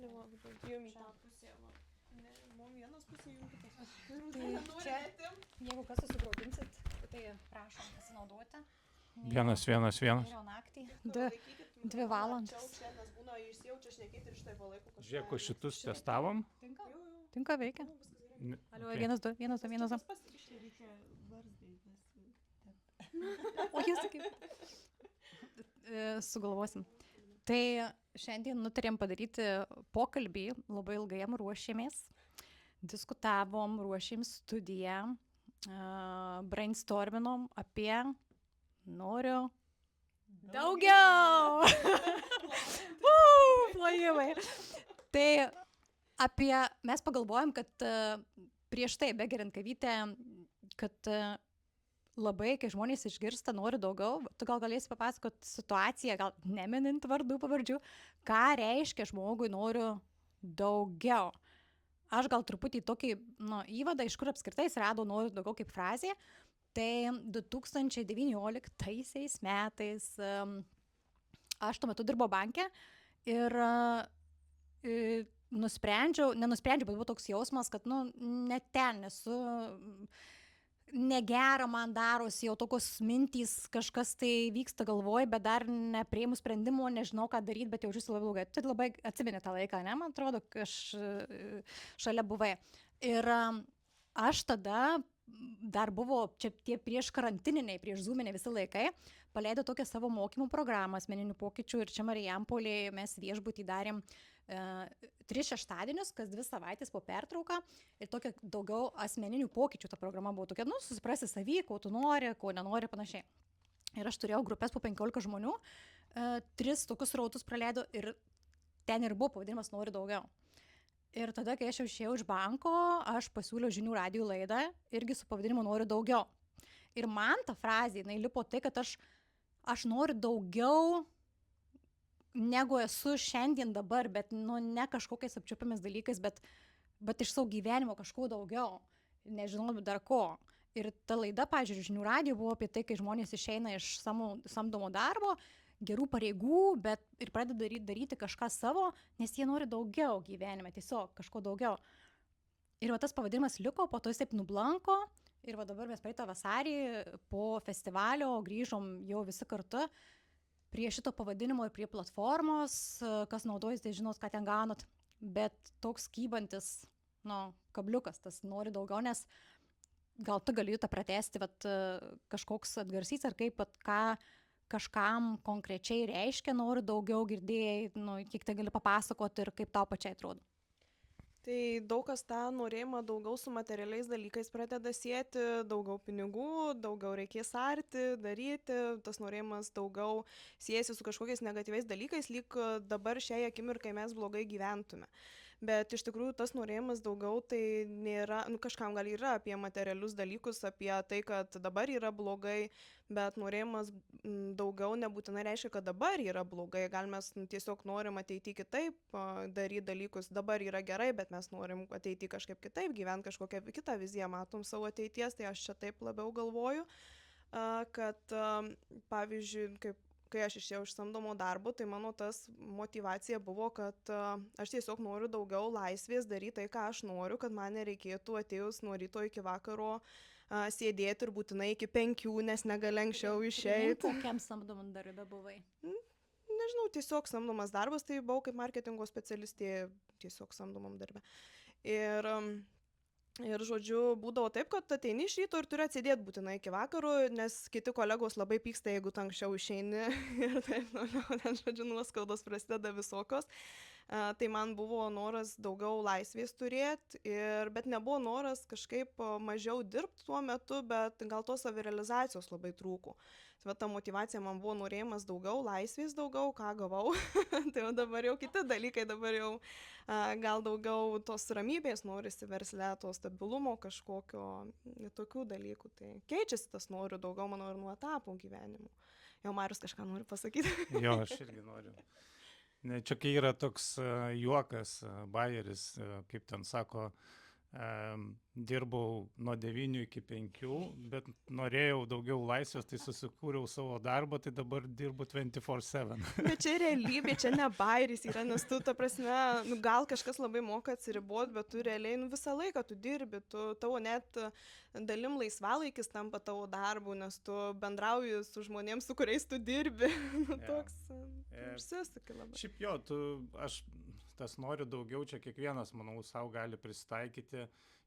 Jum į tą pusę, va. Ne, mum vienas pusė, jum kitas. Tai čia, jeigu kas susigraudinsit, tai prašom pasinaudoti. 111. Jau naktį. 2 valandas. Šiandien būna išsijaučia šnekėti ir štai palaiko kažką. Žiūrėk, šitus testavom. Tinka, veikia. Alio, 1, 2, 1, 2, 1, 2. Reikia varzdai, nes... O jūs kaip? Sugalvosim. Tai šiandien nutarėm padaryti pokalbį, labai ilgai jam ruošėmės. Diskutavom, ruošėm studiją, brainstorminom apie noriu daugiau. Plojimai. Tai mes pagalvojom, kad prieš tai, begeriant kavytę, kad labai, kai žmonės išgirsta, nori daugiau, tu gal galėsi papasakot situaciją, gal neminint vardų pavardžių, ką reiškia žmogui noriu daugiau. Aš gal truputį tokį įvadą, iš kur apskritai rado noriu daugiau kaip frazė. Tai 2019 metais aš tuo metu dirbau banke ir nenusprendžiau, bet buvo toks jausmas, kad net ten nesu, negera man darosi, jau tokios mintys, kažkas tai vyksta galvoj, bet dar neprieimu sprendimo, nežinau ką daryti, bet jaučiuosi labai blogai. Tu labai atsimeni tą laiką, ne? Man atrodo, aš šalia buvai. Ir aš tada dar buvo čia tie prieš karantininiai, prieš zoominiai visi laikai, paleido tokią savo mokymų programą asmeninių pokyčių ir čia Marijampolėje mes viešbutį darėm 3 šeštadienius, kas 2 savaitės po pertrauką ir tokia daugiau asmeninių pokyčių ta programa buvo tokia, susiprasti savį, ko tu nori, ko nenori, panašiai. Ir aš turėjau grupės po 15 žmonių, 3 tokius rautus praleido ir ten ir buvo pavadinimas nori daugiau. Ir tada, kai aš jau išėjau iš banko, aš pasiūliau žinių radijo laidą, irgi su pavadinimu noriu daugiau. Ir man ta frazė, jinai lipo tai, kad aš noriu daugiau, negu esu šiandien dabar, bet ne kažkokiais apčiuopiamais dalykais, bet iš savo gyvenimo kažko daugiau. Nežinau dar ko. Ir ta laida, pavyzdžiui, žinių radijo buvo apie tai, kai žmonės išeina iš samdomo darbo, gerų pareigų, bet ir pradeda daryti kažką savo, nes jie nori daugiau gyvenime, tiesiog kažko daugiau. Ir va tas pavadinimas liko, po to jis taip nublanko ir va dabar mes praeitą vasarį po festivalio grįžom jau visi kartu prie šito pavadinimo ir prie platformos, kas naudojasi, tai žinos, ką ten gaunat, bet toks kybantis, kabliukas, tas nori daugiau, nes gal tu gali tą pratęsti, vat kažkoks atgarsys ar kaip, ką kažkam konkrečiai reiškia, noriu daugiau, girdėjai, kiek tai gali papasakoti ir kaip tau pačiai atrodo. Tai daug kas tą norėjimą daugiau su materialiais dalykais pradeda sieti, daugiau pinigų, daugiau reikės arti, daryti, tas norėjimas daugiau siejasi su kažkokiais negatyviais dalykais, lyg dabar šiai akimirkai mes blogai gyventume. Bet iš tikrųjų tas norėjimas daugiau tai nėra, kažkam gal yra apie materialius dalykus, apie tai, kad dabar yra blogai, bet norėjimas daugiau nebūtinai reiškia, kad dabar yra blogai. Gal mes tiesiog norim ateiti kitaip, daryti dalykus, dabar yra gerai, bet mes norim ateiti kažkaip kitaip, gyventi kažkokią kitą viziją, matom savo ateities, tai aš čia taip labiau galvoju, kad pavyzdžiui, kai aš išėjau iš samdomo darbo, tai mano tas motyvacija buvo, kad aš tiesiog noriu daugiau laisvės daryti tai, ką aš noriu, kad man nereikėtų atėjus nuo ryto iki vakaro sėdėti ir būtinai iki 5, nes negali anksčiau išeiti. Kokiam samdomam darbe buvai? Nežinau, tiesiog samdomas darbas, tai buvau kaip marketingo specialistė tiesiog samdomam darbe. Ir žodžiu, būdavo taip, kad ateini iš ryto ir turi atsėdėti būtinai iki vakaro, nes kiti kolegos labai pyksta, jeigu tu anksčiau išeini ir taip, ten, žodžiu, nuoskaudos prasideda visokios. Tai man buvo noras daugiau laisvės turėti, bet nebuvo noras kažkaip mažiau dirbti tuo metu, bet gal tos savirealizacijos labai trūko. Tai ta motyvacija man buvo norėjimas daugiau, laisvės daugiau, ką gavau. Tai dabar jau kiti dalykai, dabar jau gal daugiau tos ramybės norisi versle, to stabilumo kažkokio, tokių dalykų. Tai keičiasi tas noriu daugiau, manau, ir nuo etapų gyvenimo. Jau Marius kažką nori pasakyti. Jo, aš irgi noriu. Čia kai yra toks juokas, bajeris, kaip ten sako, dirbau nuo 9 iki 5, bet norėjau daugiau laisvės, tai susikūriau savo darbą, tai dabar dirbu 24/7. Bet čia realybė, čia ne bairis yra, nes tu, ta prasme, nu, gal kažkas labai moka atsiribot, bet tu realiai visą laiką tu dirbi, tavo net dalim laisvalaikis tampa tavo darbu, nes tu bendrauji su žmonėms, su kuriais tu dirbi. Toks, užsisuki labai. Šiaip jo, aš tas noriu daugiau, čia kiekvienas, manau, savo gali prisitaikyti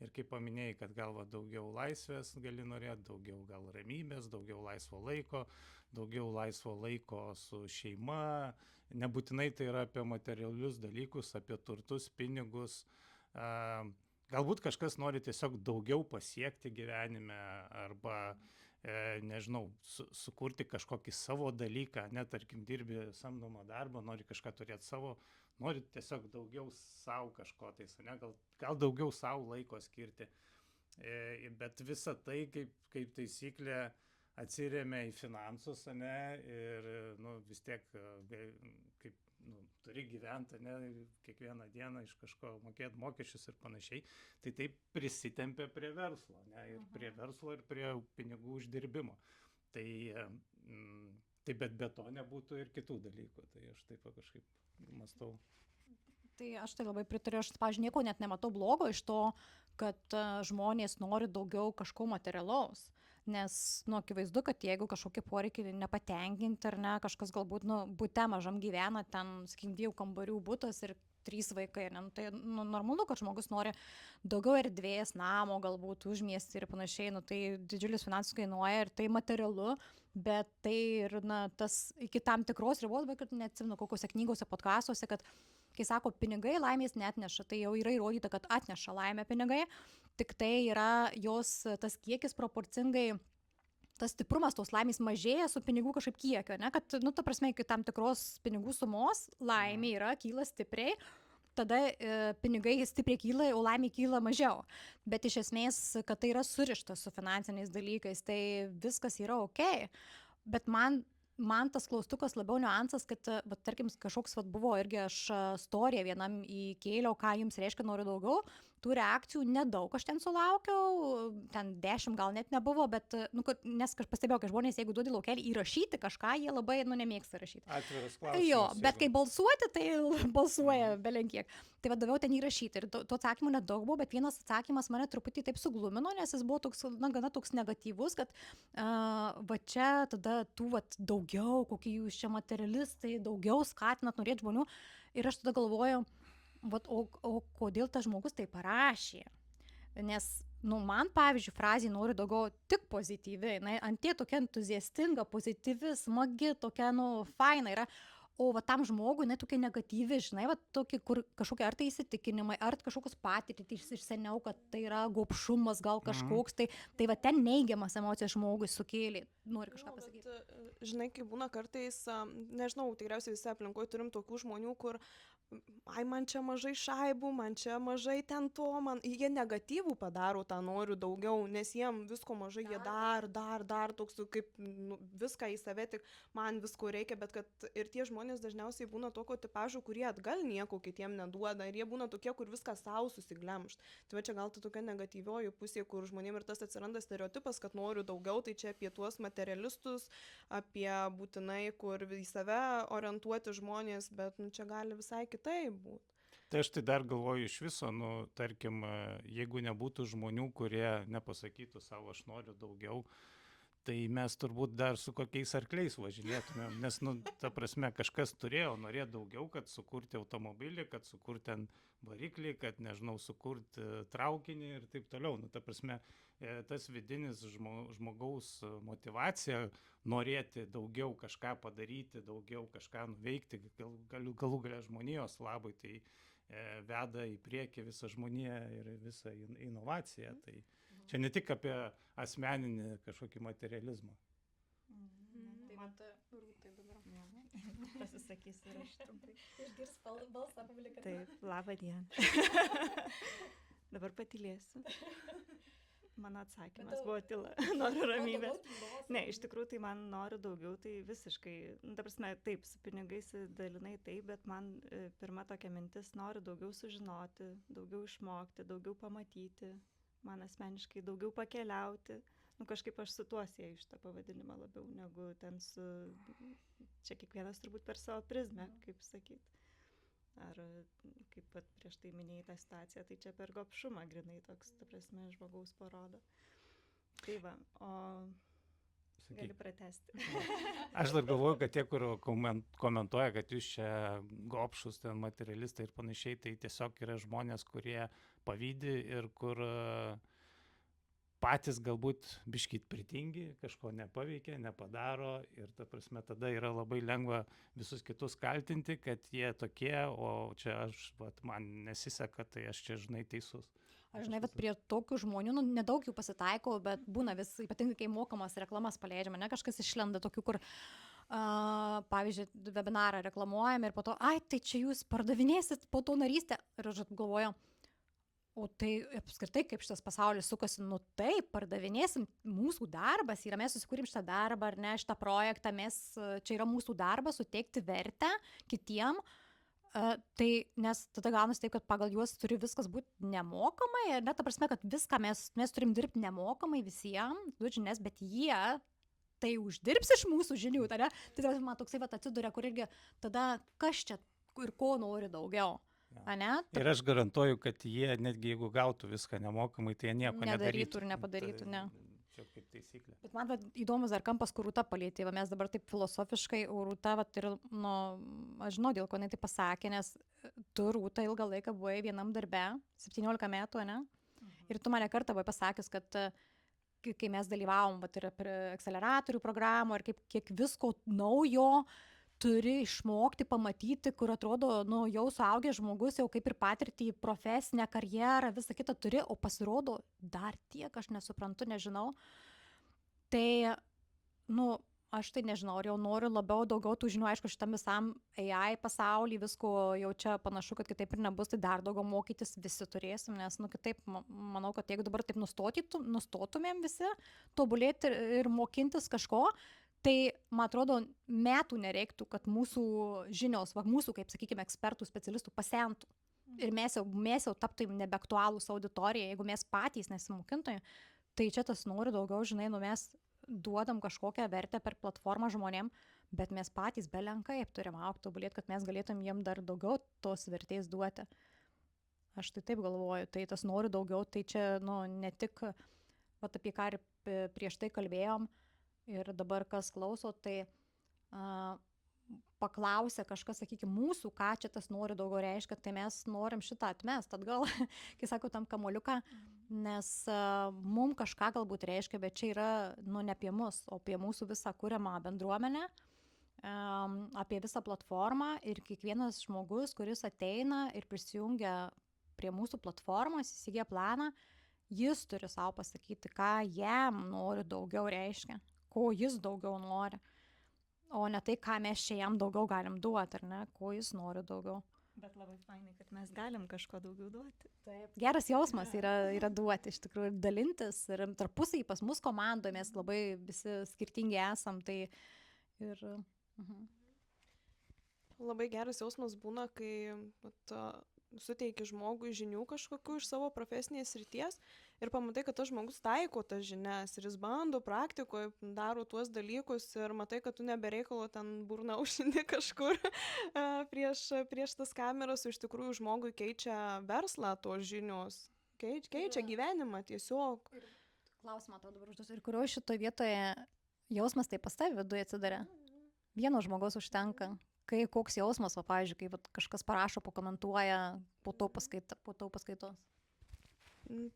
ir kaip paminėjai, kad gal daugiau laisvės gali norėti, daugiau gal ramybės, daugiau laisvo laiko su šeima, nebūtinai tai yra apie materialius dalykus, apie turtus, pinigus, galbūt kažkas nori tiesiog daugiau pasiekti gyvenime arba nežinau, sukurti kažkokį savo dalyką, net tarkim dirbi samdomą darbą, nori kažką turėti savo, nori tiesiog daugiau savo kažko, tai gal daugiau savo laiko skirti. Bet visa tai kaip taisyklė atsiremia į finansus, ir vis tiek kaip turi gyventi, kiekvieną dieną iš kažko mokėti mokesčius ir panašiai, tai taip prisitempia prie verslo, ir prie verslo ir prie pinigų uždirbimo. Tai bet be to nebūtų ir kitų dalykų, tai aš taip kažkaip mąstau. Tai aš tai labai pritariu, aš, pavyzdžiui, nieko net nematau blogo iš to, kad žmonės nori daugiau kažko materialaus. Nes, akivaizdu, kad jeigu kažkokį poreikį nepatenkinti ar ne, kažkas galbūt, bute mažam gyvena, ten, sakykim, 2 kambarių butas ir 3 vaikai, ne, tai normalu, kad žmogus nori daugiau erdvės, namo, galbūt užmiestį ir panašiai, tai didžiulis finansus kainuoja ir tai materialu, bet tai ir, tas iki tam tikros ribos, bet neatsimenu kokiuose knygose, podcastuose, kad kai sako, pinigai laimės neatneša, tai jau yra įrodyta, kad atneša laimę pinigai, tik tai yra jos tas kiekis proporcingai, tas stiprumas tos laimės mažėja su pinigų kažkaip kiekio, ne, kad, ta prasme, iki tam tikros pinigų sumos laimė kyla stipriai, tada pinigai stipriai kyla, o laimė kyla mažiau. Bet iš esmės, kad tai yra surišta su finansiniais dalykais, tai viskas yra ok. Bet man tas klaustukas labiau niuansas, kad, tarkim, kažkoks buvo irgi aš istoriją vienam įkėliau, ką jums reiškia noriu daugiau, tų reakcijų nedaug aš ten sulaukiau, ten 10 gal net nebuvo, bet, nes aš pastebėjau, kad žmonės, jeigu duodi laukelį įrašyti kažką, jie labai, nemėgsta rašyti. Atviras klausimas. Jo, bet kai balsuoti, tai balsuoja belenkiek. Tai daviau ten įrašyti ir tų atsakymų nedaug buvo, bet vienas atsakymas mane truputį taip suglumino, nes jis buvo toks, gana toks negatyvus, kad va čia tada tų daugiau, kokie jūs čia materialistai, daugiau skatinat norėti žmonių. Ir aš tada galvoju, o kodėl tas žmogus tai parašė? Nes, man, pavyzdžiui, frazė noriu daugiau tik pozityvi, antie tokia entuziastinga, pozityvi, smagi, tokia, faina yra. O tam žmogui, tokia negatyvi, tokie, kur kažkokie ar tai įsitikinimai, ar kažkokios patirtys iš seniau, kad tai yra gobšumas gal kažkoks, tai ten neigiamas emocijos žmogui sukėlė. Nori kažką pasakyti? Bet, žinai, kai būna kartais, nežinau, tikriausiai visi aplinkoje turim tokių žmonių, kur man čia mažai šaibų, man čia mažai ten to, jie negatyvų padaro tą noriu daugiau, nes jiem visko mažai, jie dar toks, kaip viską į save, tik man visko reikia, bet kad ir tie žmonės dažniausiai būna tokio tipažo, kurie atgal nieko kitiem neduoda ir jie būna tokie, kur viską savo susiglemšt. Tai va čia gal ta tokia negatyvioji pusė, kur žmonėm ir tas atsiranda stereotipas, kad noriu daugiau, tai čia apie tuos materialistus, apie būtinai, kur į save orientuoti žmonės, bet čia gali visai kitaip būti. Tai aš tai dar galvoju iš viso, tarkim, jeigu nebūtų žmonių, kurie nepasakytų savo aš noriu daugiau, tai mes turbūt dar su kokiais arkliais važinėtumėm, nes, ta prasme, kažkas norėjo daugiau, kad sukurti automobilį, kad sukurti ten variklį, kad, nežinau, sukurti traukinį ir taip toliau. Ta prasme, tas vidinis žmogaus motyvacija norėti daugiau kažką padaryti, daugiau kažką nuveikti, galų galia žmonijos labai, tai veda į priekį visą žmoniją ir visą inovaciją. Tai čia ne tik apie asmeninį kažkokį materializmą. Tai man Rūtai dabar pasisakys ir aš trumpai. Išgirs balsą publiką. Taip, labą dieną. Dabar patylėsiu. Mano atsakymas buvo tyla. Noriu ramybės. Ne, iš tikrųjų, tai man noriu daugiau, tai visiškai, ta prasme, taip, su pinigais dalinai taip, bet man pirma tokia mintis, noriu daugiau sužinoti, daugiau išmokti, daugiau pamatyti, man asmeniškai daugiau pakeliauti. Nu, kažkaip aš su tuo sieju šitą pavadinimą labiau, negu ten su, čia kiekvienas turbūt per savo prizmę, kaip sakyti. Ar kaip pat prieš tai minėjai tą situaciją, tai čia per gobšumą grinai toks, ta prasme, žmogaus parodo. Tai va, o gali pratesti. Aš dar galvoju, kad tie, kur komentuoja, kad jūs čia gobšus, ten materialistai ir panašiai, tai tiesiog yra žmonės, kurie pavydi ir kur patys galbūt biškit pritingi, kažko nepaveikia, nepadaro ir ta prasme tada yra labai lengva visus kitus kaltinti, kad jie tokie, o čia man nesiseka, tai aš čia žinai teisus. Aš žinai, bet prie tokių žmonių, nu, nedaug jų pasitaiko, bet būna vis, ypatingai kai mokamas reklamas paleidžiama, ne, kažkas išlenda tokių, kur pavyzdžiui, webinarą reklamuojam ir po to, tai čia jūs pardavinėsit po to narystę. Ir aš galvoju, o tai apskritai, kaip šitas pasaulis sukasi, nu taip, pardavinėsim, mūsų darbas yra, mes susikūrim šitą darbą, ar ne, šitą projektą, čia yra mūsų darbas suteikti vertę kitiem, tai nes tada gaunasi taip, kad pagal juos turi viskas būti nemokamai, ir net ta prasme, kad viską mes turim dirbti nemokamai visiems, duoti žinias, bet jie tai uždirbs iš mūsų žinių, tada, tai man toksai atsiduria, kur irgi tada kas čia ir ko nori daugiau. Ir aš garantuoju, kad jie, netgi jeigu gautų viską nemokamai, tai jie nieko nedarytų ir nepadarytų, ne. Čia kaip taisyklė. Bet man įdomus dar kampas, kur Rūta palietė, mes dabar taip filosofiškai, o Rūta, ir, nu, aš žinau, dėl ko jinai tai pasakė, nes tu, Rūta, ilgą laiką buvai vienam darbe, 17 metų, ne? Ir tu mane kartą buvai pasakęs, kad kai mes dalyvavom, ir akceleratorių programų, ir kiek visko naujo, turi išmokti, pamatyti, kur atrodo, nu, jau suaugęs žmogus, jau kaip ir patirtį, profesinę karjerą, visą kitą turi, o pasirodo dar tiek, aš nesuprantu, nežinau. Tai, nu, aš tai nežinau, ar jau noriu labiau daugiau tų žinių, aišku, šitam visam AI pasauly, visko jau čia panašu, kad kitaip ir nebus, tai dar daugiau mokytis visi turėsim, nes, nu, kitaip, manau, kad jeigu dabar taip nustotumėm visi tobulėti ir mokintis kažko, tai, man atrodo, metų nereiktų, kad mūsų žinios, mūsų, kaip sakykime, ekspertų, specialistų pasentų. Ir mes jau taptum nebeaktualūs auditorija, jeigu mes patys nesimokintojai. Tai čia tas nori daugiau, žinai, nu mes duodam kažkokią vertę per platformą žmonėm, bet mes patys belenkaip turim augti, tobulėti, kad mes galėtum jiem dar daugiau tos vertės duoti. Aš tai taip galvoju, tai tas nori daugiau, tai čia, nu, ne tik, apie ką ir prieš tai kalbėjom, ir dabar kas klauso, tai paklausia kažkas, sakykime, mūsų, ką čia tas nori daugiau reiškia, tai mes norim šitą atmest atgal, kai sako tam kamoliuką, nes mums kažką galbūt reiškia, bet čia yra, nu, ne apie mus, o apie mūsų visą kuriamą bendruomenę, apie visą platformą ir kiekvienas žmogus, kuris ateina ir prisijungia prie mūsų platformos, įsigyja planą, jis turi savo pasakyti, ką jam nori daugiau reiškia. Ko jis daugiau nori, o ne tai, ką mes čia jam daugiau galim duoti, ar ne, ko jis nori daugiau. Bet labai fainai, kad mes galim kažko daugiau duoti. Taip. Geras jausmas yra duoti, iš tikrųjų, ir dalintis, ir tarpusai pas mus komandoje, mes labai visi skirtingi esam, tai ir... Labai geras jausmas būna, kai suteiki žmogui žinių kažkokių iš savo profesinės srities ir pamatai, kad tas žmogus taiko tas žinias ir jis bando praktikoje, daro tuos dalykus ir matai, kad tu nebereikalo ten burną aušini kažkur prieš tas kameras, iš tikrųjų žmogui keičia verslą tos žinios, keičia gyvenimą tiesiog. Klausimą tau dabar užduosiu, ir kurio šitoje vietoje jausmas tai pas tave viduje atsidarė? Vieno žmogaus užtenka. Kai koks jausmas, pavyzdžiui, kai kažkas parašo, pakomentuoja po to paskaitos?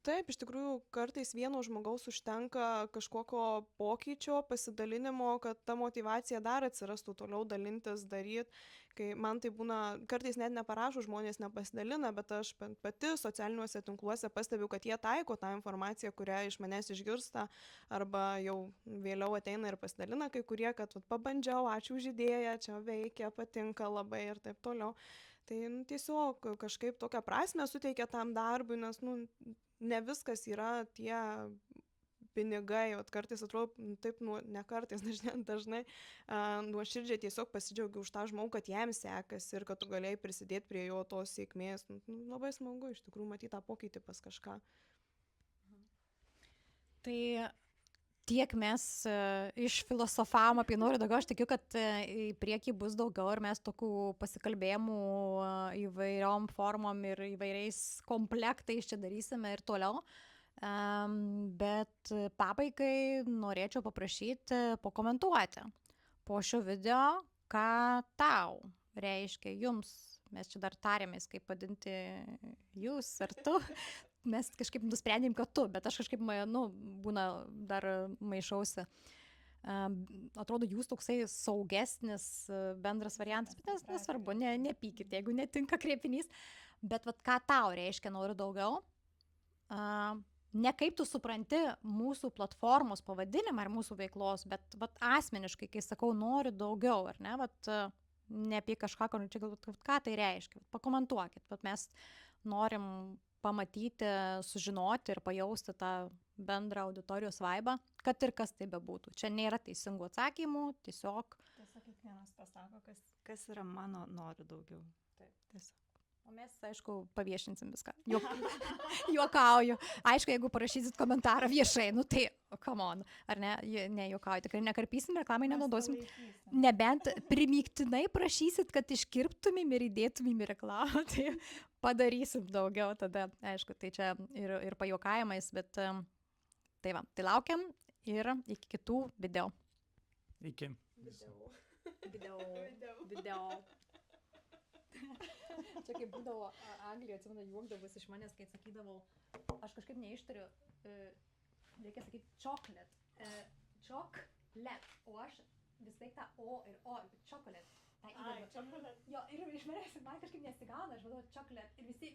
Taip, iš tikrųjų, kartais vieno žmogaus užtenka kažkokio pokyčio, pasidalinimo, kad ta motyvacija dar atsirastų toliau dalintis, daryti. Kai man tai būna, kartais net neparašo, žmonės nepasidalina, bet aš pati socialiniuose tinkluose pastebiu, kad jie taiko tą informaciją, kurią iš manęs išgirsta, arba jau vėliau ateina ir pasidalina kai kurie, kad pabandžiau, ačiū už idėją, čia veikia, patinka labai ir taip toliau. Tai tiesiog kažkaip tokią prasmę suteikia tam darbui, nes ne viskas yra tie pinigai, vat kartais atrodo, taip, ne kartais, dažnai nuoširdžiai tiesiog pasidžiaugiu už tą žmogų, kad jam sekasi ir kad tu galėjai prisidėti prie jo tos sėkmės. Labai smagu iš tikrųjų matyti tą pokytį pas kažką. Tai tiek mes išfilosofavom apie noriu daugiau, aš tikiu, kad į priekį bus daugiau ir mes tokių pasikalbėjimų įvairiom formom ir įvairiais komplektais čia darysime ir toliau. Bet pabaigai norėčiau paprašyti pakomentuoti po šio video, ką tau reiškia jums. Mes čia dar tarėmės, kaip vadinti jūs ar tu. Mes kažkaip nusprendėm, kad tu, bet aš kažkaip, būna dar maišausi. Atrodo, jūs toksai saugesnis bendras variantas, bet nesvarbu, nepykit, jeigu netinka kreipinys. Bet vat, ką tau reiškia noriu daugiau? Ne kaip tu supranti mūsų platformos pavadinimą ar mūsų veiklos, bet vat, asmeniškai, kai sakau noriu daugiau, ar ne, vat, ne apie kažką, čia galbūt, ką tai reiškia. Pakomentuokit, vat, mes norim pamatyti, sužinoti ir pajausti tą bendrą auditorijos vaibą, kad ir kas tai bebūtų. Čia nėra teisingų atsakymų, tiesiog kiekvienas pasako, kas yra mano noriu daugiau. Taip. Tiesiog. O mes, aišku, paviešinsim viską. Juokauju. Aišku, jeigu parašysit komentarą viešai, tai, come on, ar ne, nejuokauju, tikrai nekarpysim, reklamai nenaudosim. Nebent primygtinai prašysit, kad iškirptumėm ir įdėtumėm į reklamą, tai padarysim daugiau tada, aišku, tai čia ir pajuokavimais, bet tai va, tai laukiam ir iki kitų video. Iki. Video. Čia kaip būdavo Anglijoje, atsimenu, juokdavus iš manęs, kai sakydavau, aš kažkaip neištariu, reikia sakyti chocolate, o aš vis laik tą o ir chocolate. Ai, chocolate. Jo, ir iš manęs man kažkaip nesigauna, aš vadau chocolate ir visi